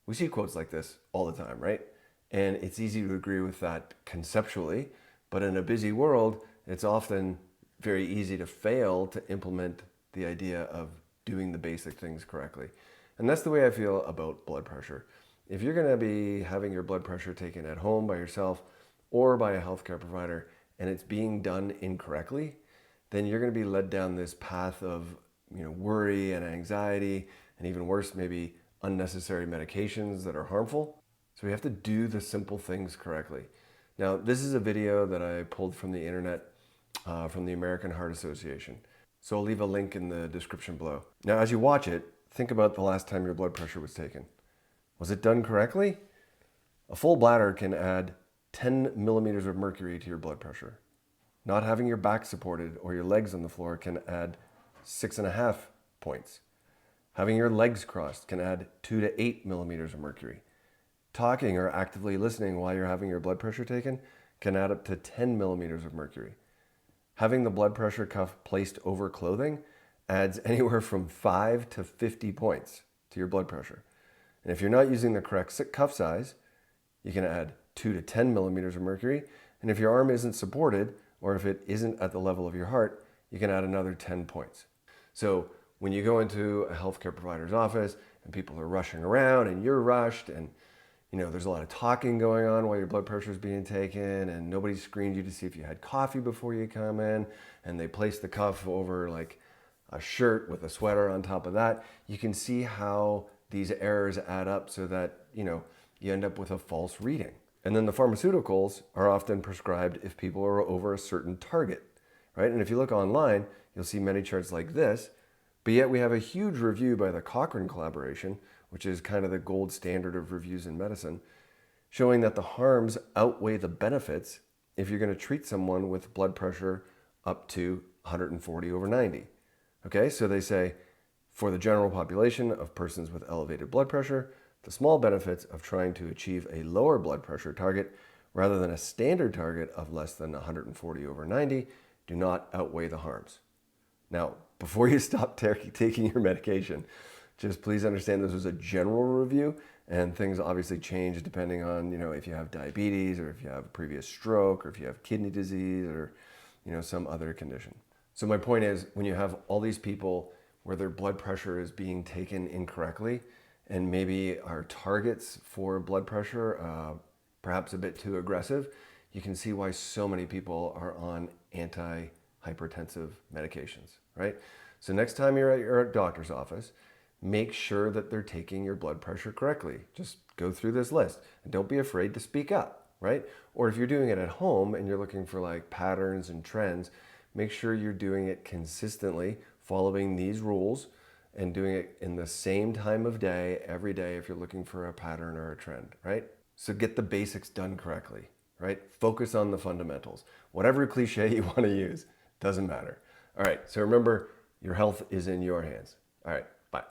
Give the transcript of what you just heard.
We see quotes like this all the time, right? And it's easy to agree with that conceptually, but in a busy world, it's often very easy to fail to implement the idea of doing the basic things correctly. And that's the way I feel about blood pressure. If you're going to be having your blood pressure taken at home by yourself or by a healthcare provider and it's being done incorrectly, then you're going to be led down this path of worry and anxiety, and even worse, maybe unnecessary medications that are harmful. So we have to do the simple things correctly. Now, this is a video that I pulled from the internet from the American Heart Association. So I'll leave a link in the description below. Now, as you watch it, think about the last time your blood pressure was taken. Was it done correctly? A full bladder can add 10 millimeters of mercury to your blood pressure. Not having your back supported or your legs on the floor can add 6.5 points. Having your legs crossed can add 2 to 8 millimeters of mercury. Talking or actively listening while you're having your blood pressure taken can add up to 10 millimeters of mercury. Having the blood pressure cuff placed over clothing adds anywhere from 5 to 50 points to your blood pressure. And if you're not using the correct cuff size, you can add 2 to 10 millimeters of mercury. And if your arm isn't supported, or if it isn't at the level of your heart, you can add another 10 points. So when you go into a healthcare provider's office and people are rushing around and you're rushed and there's a lot of talking going on while your blood pressure is being taken and nobody screened you to see if you had coffee before you come in, and they place the cuff over like a shirt with a sweater on top of that, you can see how these errors add up so that, you end up with a false reading. And then the pharmaceuticals are often prescribed if people are over a certain target, right? And if you look online, you'll see many charts like this, but yet we have a huge review by the Cochrane collaboration, which is kind of the gold standard of reviews in medicine, showing that the harms outweigh the benefits if you're going to treat someone with blood pressure up to 140/90. Okay, so they say, for the general population of persons with elevated blood pressure, the small benefits of trying to achieve a lower blood pressure target rather than a standard target of less than 140/90 do not outweigh the harms. Now, before you stop taking your medication, just please understand this was a general review, and things obviously change depending on, if you have diabetes or if you have a previous stroke or if you have kidney disease or, some other condition. So my point is, when you have all these people where their blood pressure is being taken incorrectly and maybe our targets for blood pressure perhaps a bit too aggressive, you can see why so many people are on antihypertensive medications, right? So next time you're at your doctor's office, make sure that they're taking your blood pressure correctly. Just go through this list and don't be afraid to speak up, right? Or if you're doing it at home and you're looking for like patterns and trends, make sure you're doing it consistently, following these rules and doing it in the same time of day, every day, if you're looking for a pattern or a trend, right? So get the basics done correctly, right? Focus on the fundamentals. Whatever cliche you want to use, doesn't matter. All right, so remember, your health is in your hands. All right, bye.